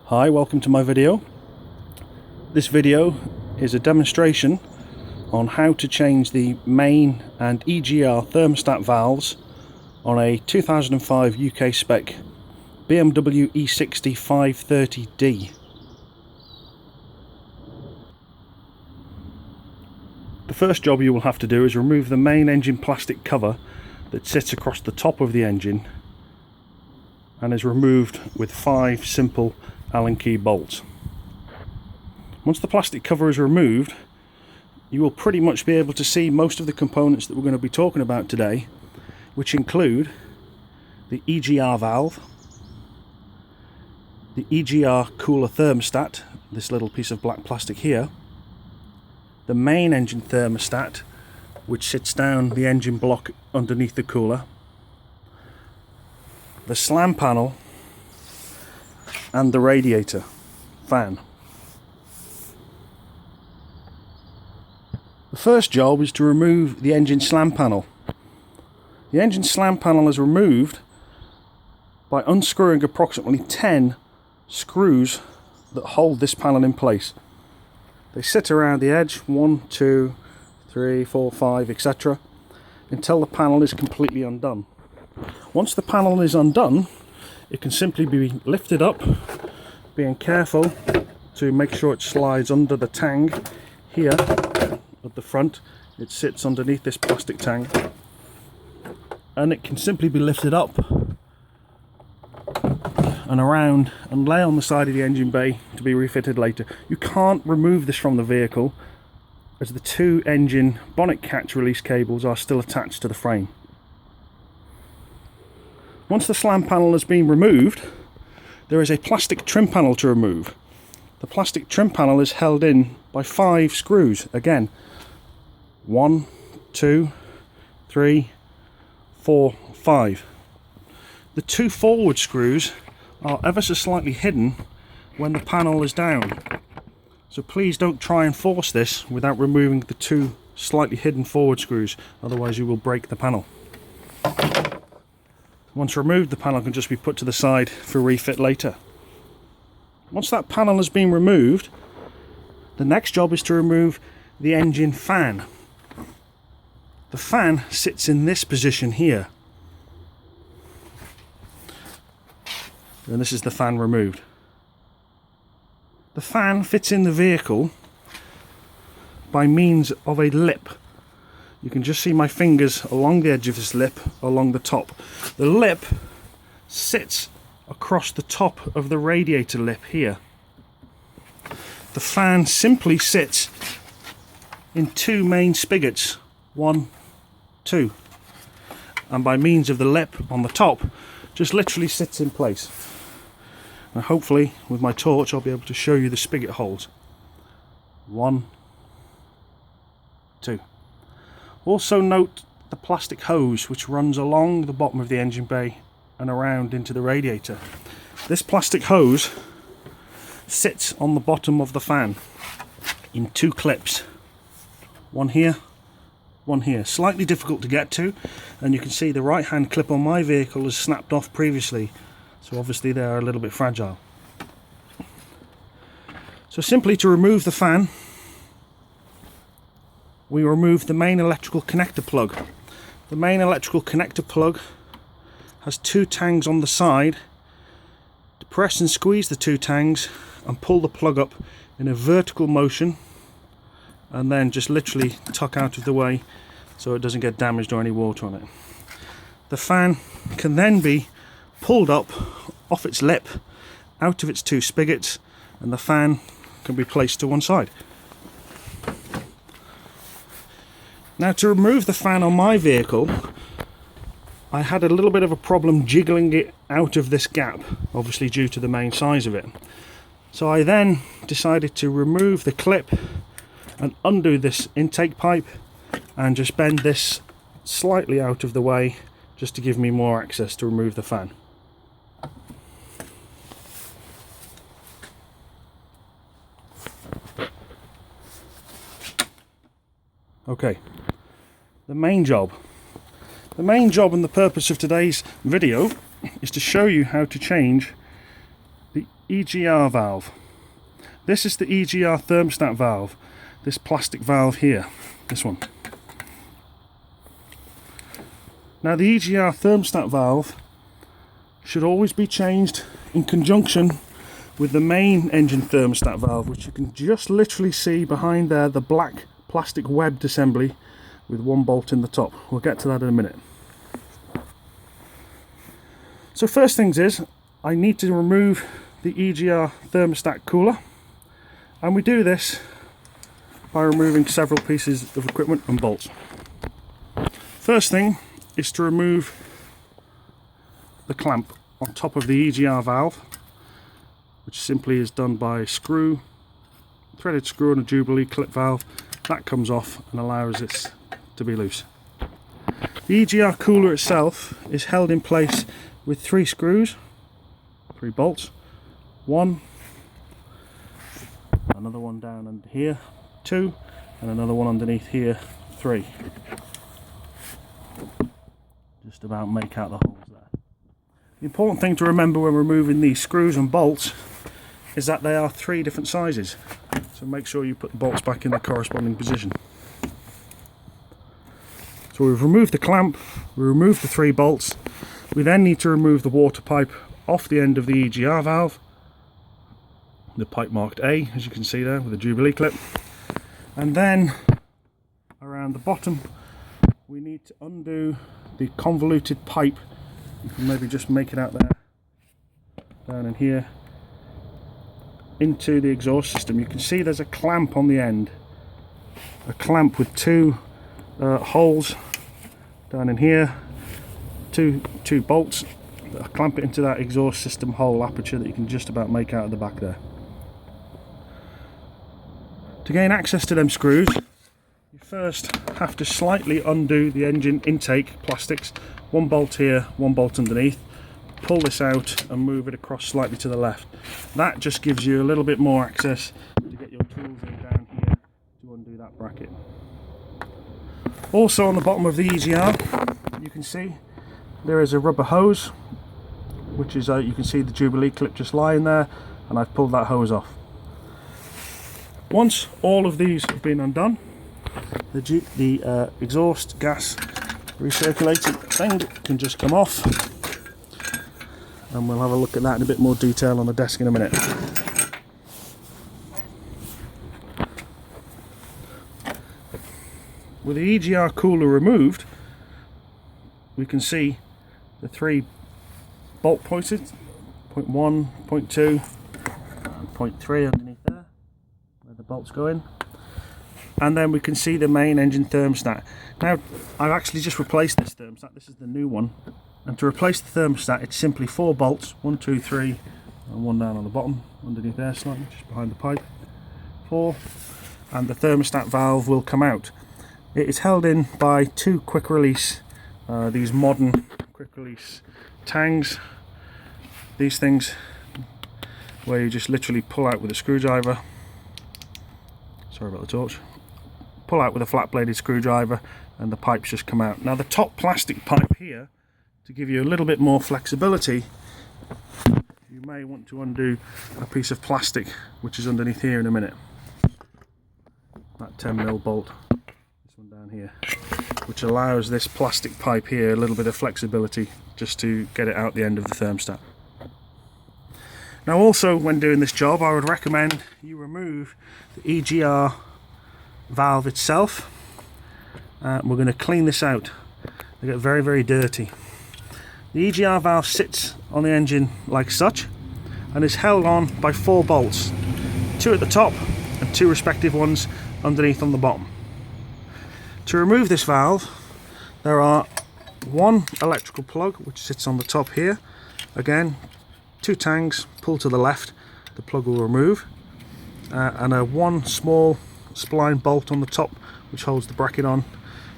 Hi, welcome to my video. This video is a demonstration on how to change the main and EGR thermostat valves on a 2005 UK spec BMW E60 530D. The first job you will have to do is remove the main engine plastic cover that sits across the top of the engine and is removed with 5 simple Allen key bolts. Once the plastic cover is removed, you will pretty much be able to see most of the components that we're going to be talking about today, which include the EGR valve, the EGR cooler thermostat, this little piece of black plastic here, the main engine thermostat, which sits down the engine block underneath the cooler, the slam panel, and the radiator fan. The first job is to remove the engine slam panel. The engine slam panel is removed by unscrewing approximately 10 screws that hold this panel in place. They sit around the edge, 1, 2, 3, 4, 5, etc., until the panel is completely undone. Once the panel is undone, it can simply be lifted up, being careful to make sure it slides under the tang here at the front. It sits underneath this plastic tang, and it can simply be lifted up and around and lay on the side of the engine bay to be refitted later. You can't remove this from the vehicle as the 2 engine bonnet catch release cables are still attached to the frame. Once the slam panel has been removed, there is a plastic trim panel to remove. The plastic trim panel is held in by 5 screws. Again, 1, 2, 3, 4, 5. The 2 forward screws are ever so slightly hidden when the panel is down. So please don't try and force this without removing the 2 slightly hidden forward screws, otherwise you will break the panel. Once removed, the panel can just be put to the side for refit later. Once that panel has been removed, the next job is to remove the engine fan. The fan sits in this position here, and this is the fan removed. The fan fits in the vehicle by means of a lip. You can just see my fingers along the edge of this lip, along the top. The lip sits across the top of the radiator lip here. The fan simply sits in 2 main spigots, 1, 2, and by means of the lip on the top, just literally sits in place. And hopefully with my torch I'll be able to show you the spigot holes. 1, 2. Also note the plastic hose which runs along the bottom of the engine bay and around into the radiator. This plastic hose sits on the bottom of the fan in 2 clips. One here, one here. Slightly difficult to get to, and you can see the right hand clip on my vehicle is snapped off previously, so obviously they are a little bit fragile. So simply to remove the fan, we remove the main electrical connector plug. The main electrical connector plug has 2 tangs on the side. To press and squeeze the 2 tangs and pull the plug up in a vertical motion, and then just literally tuck out of the way so it doesn't get damaged or any water on it. The fan can then be pulled up off its lip, out of its 2 spigots, and the fan can be placed to one side. Now, to remove the fan on my vehicle, I had a little bit of a problem jiggling it out of this gap, obviously due to the main size of it. So I then decided to remove the clip and undo this intake pipe and just bend this slightly out of the way just to give me more access to remove the fan. Okay, the main job. The main job and the purpose of today's video is to show you how to change the EGR valve. This is the EGR thermostat valve, this plastic valve here, this one. Now the EGR thermostat valve should always be changed in conjunction with the main engine thermostat valve, which you can just literally see behind there, the black plastic webbed assembly with one bolt in the top. We'll get to that in a minute. So first things is, I need to remove the EGR thermostat cooler, and we do this by removing several pieces of equipment and bolts. First thing is to remove the clamp on top of the EGR valve, which simply is done by a screw, threaded screw on a Jubilee clip valve. That comes off and allows it to be loose. The EGR cooler itself is held in place with 3 screws, 3 bolts, one, another one down under here, 2, and another one underneath here, 3. Just about make out the holes there. The important thing to remember when removing these screws and bolts is that they are 3 different sizes, so make sure you put the bolts back in the corresponding position. So we've removed the clamp, we removed the 3 bolts. We then need to remove the water pipe off the end of the EGR valve, the pipe marked A, as you can see there with the Jubilee clip, and then around the bottom we need to undo the convoluted pipe. You can maybe just make it out there, down in here, into the exhaust system. You can see there's a clamp on the end, a clamp with 2 holes down in here, two bolts that clamp it into that exhaust system hole aperture that you can just about make out of the back there. To gain access to them screws, you first have to slightly undo the engine intake plastics, 1 bolt here, 1 bolt underneath, pull this out and move it across slightly to the left. That just gives you a little bit more access to get your tools in down here to undo that bracket. Also on the bottom of the EGR, you can see there is a rubber hose, which is you can see the Jubilee clip just lying there, and I've pulled that hose off. Once all of these have been undone, the exhaust gas recirculating thing can just come off, and we'll have a look at that in a bit more detail on the desk in a minute. With the EGR cooler removed, we can see the 3 bolt pointers, point 1, point 2, and point 3 underneath there, where the bolts go in. And then we can see the main engine thermostat. Now, I've actually just replaced this thermostat. This is the new one. And to replace the thermostat, it's simply 4 bolts, 1, 2, 3, and 1 down on the bottom, underneath there slightly, just behind the pipe. 4, and the thermostat valve will come out. It is held in by 2 quick release, these modern quick release tangs. These things where you just literally pull out with a screwdriver. Sorry about the torch. Pull out with a flat bladed screwdriver and the pipes just come out. Now the top plastic pipe here, to give you a little bit more flexibility, you may want to undo a piece of plastic which is underneath here in a minute. That 10mm bolt, this one down here, which allows this plastic pipe here a little bit of flexibility just to get it out the end of the thermostat. Now also when doing this job, I would recommend you remove the EGR valve itself. We're going to clean this out. They get very, very dirty. The EGR valve sits on the engine like such and is held on by 4 bolts, 2 at the top and 2 respective ones underneath on the bottom. To remove this valve, there are 1 electrical plug which sits on the top here. Again, 2 tangs, pull to the left, the plug will remove, and a 1 small spline bolt on the top which holds the bracket on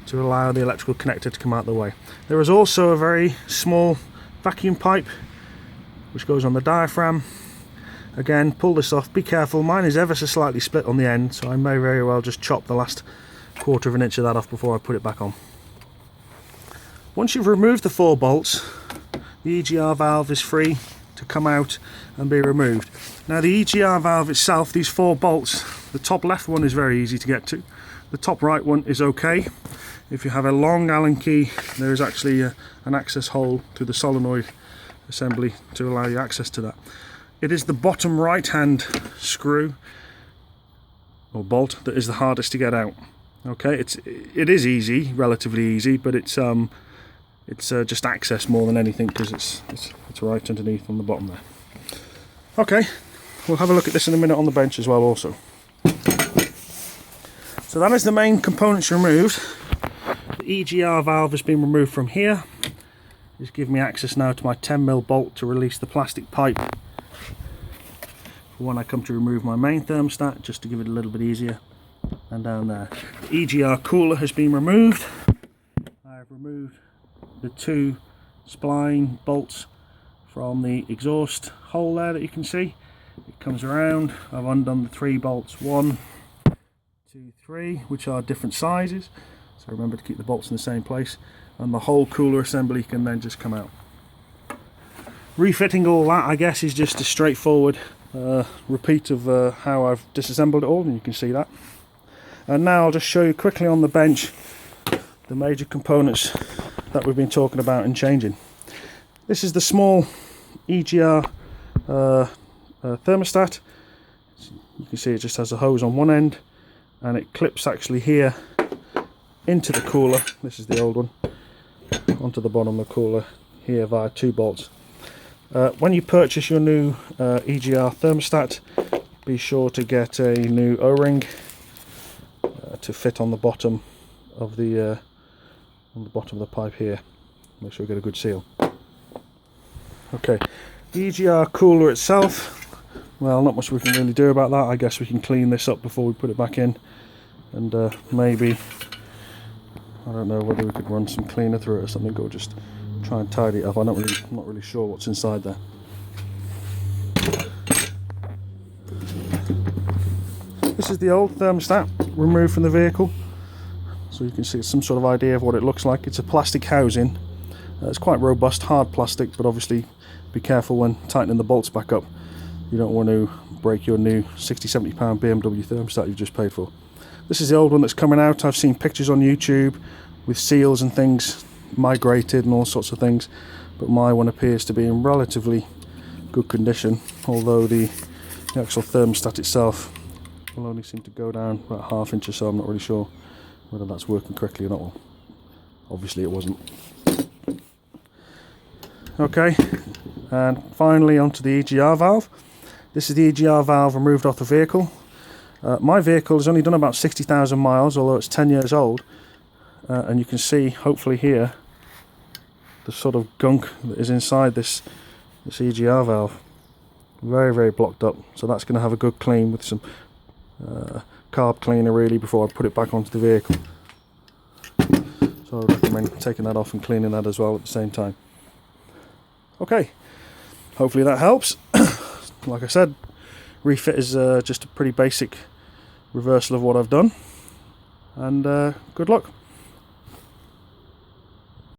to allow the electrical connector to come out of the way. There is also a very small vacuum pipe which goes on the diaphragm. Again, pull this off, be careful, mine is ever so slightly split on the end, so I may very well just chop the last 1/4 of an inch of that off before I put it back on. Once you've removed the 4 bolts, the EGR valve is free to come out and be removed. Now the EGR valve itself, these 4 bolts, the top left one is very easy to get to. The top right one is okay. If you have a long Allen key, there is actually an access hole to the solenoid assembly to allow you access to that. It is the bottom right hand screw or bolt that is the hardest to get out. Okay, it is easy, relatively easy, but it's just access more than anything, because it's right underneath on the bottom there. Okay, we'll have a look at this in a minute on the bench as well also. So that is the main components removed. The EGR valve has been removed from here. Just give me access now to my 10mm bolt to release the plastic pipe for when I come to remove my main thermostat, just to give it a little bit easier. And down there, the EGR cooler has been removed. I have removed the 2 spline bolts from the exhaust hole there that you can see. It comes around. I've undone the 3 bolts, 1, 2, 3, which are different sizes, so remember to keep the bolts in the same place, and the whole cooler assembly can then just come out. Refitting all that, I guess, is just a straightforward repeat of how I've disassembled it all, and you can see that. And now I'll just show you quickly on the bench the major components that we've been talking about and changing. This is the small EGR thermostat. You can see it just has a hose on one end, and it clips actually here into the cooler. This is the old one, onto the bottom of the cooler here via 2 bolts. When you purchase your new EGR thermostat, be sure to get a new O-ring to fit on the bottom of the pipe here. Make sure you get a good seal. Okay, the EGR cooler itself, well, not much we can really do about that. I guess we can clean this up before we put it back in, and maybe, I don't know whether we could run some cleaner through it or something, or just try and tidy it up. I'm not really sure what's inside there. This is the old thermostat removed from the vehicle, so you can see some sort of idea of what it looks like. It's a plastic housing. It's quite robust, hard plastic, but obviously be careful when tightening the bolts back up. You don't want to break your new £60–70 BMW thermostat you've just paid for. This is the old one that's coming out. I've seen pictures on YouTube with seals and things migrated and all sorts of things, but my one appears to be in relatively good condition, although the actual thermostat itself will only seem to go down about ½ inch or so. I'm not really sure whether that's working correctly or not. Well, obviously it wasn't. Okay, and finally onto the EGR valve. This is the EGR valve removed off the vehicle. My vehicle has only done about 60,000 miles, although it's 10 years old, and you can see hopefully here the sort of gunk that is inside this EGR valve. Very, very blocked up, so that's going to have a good clean with some carb cleaner really before I put it back onto the vehicle. So I would recommend taking that off and cleaning that as well at the same time. Okay, hopefully that helps. Like I said, refit is just a pretty basic reversal of what I've done, and good luck.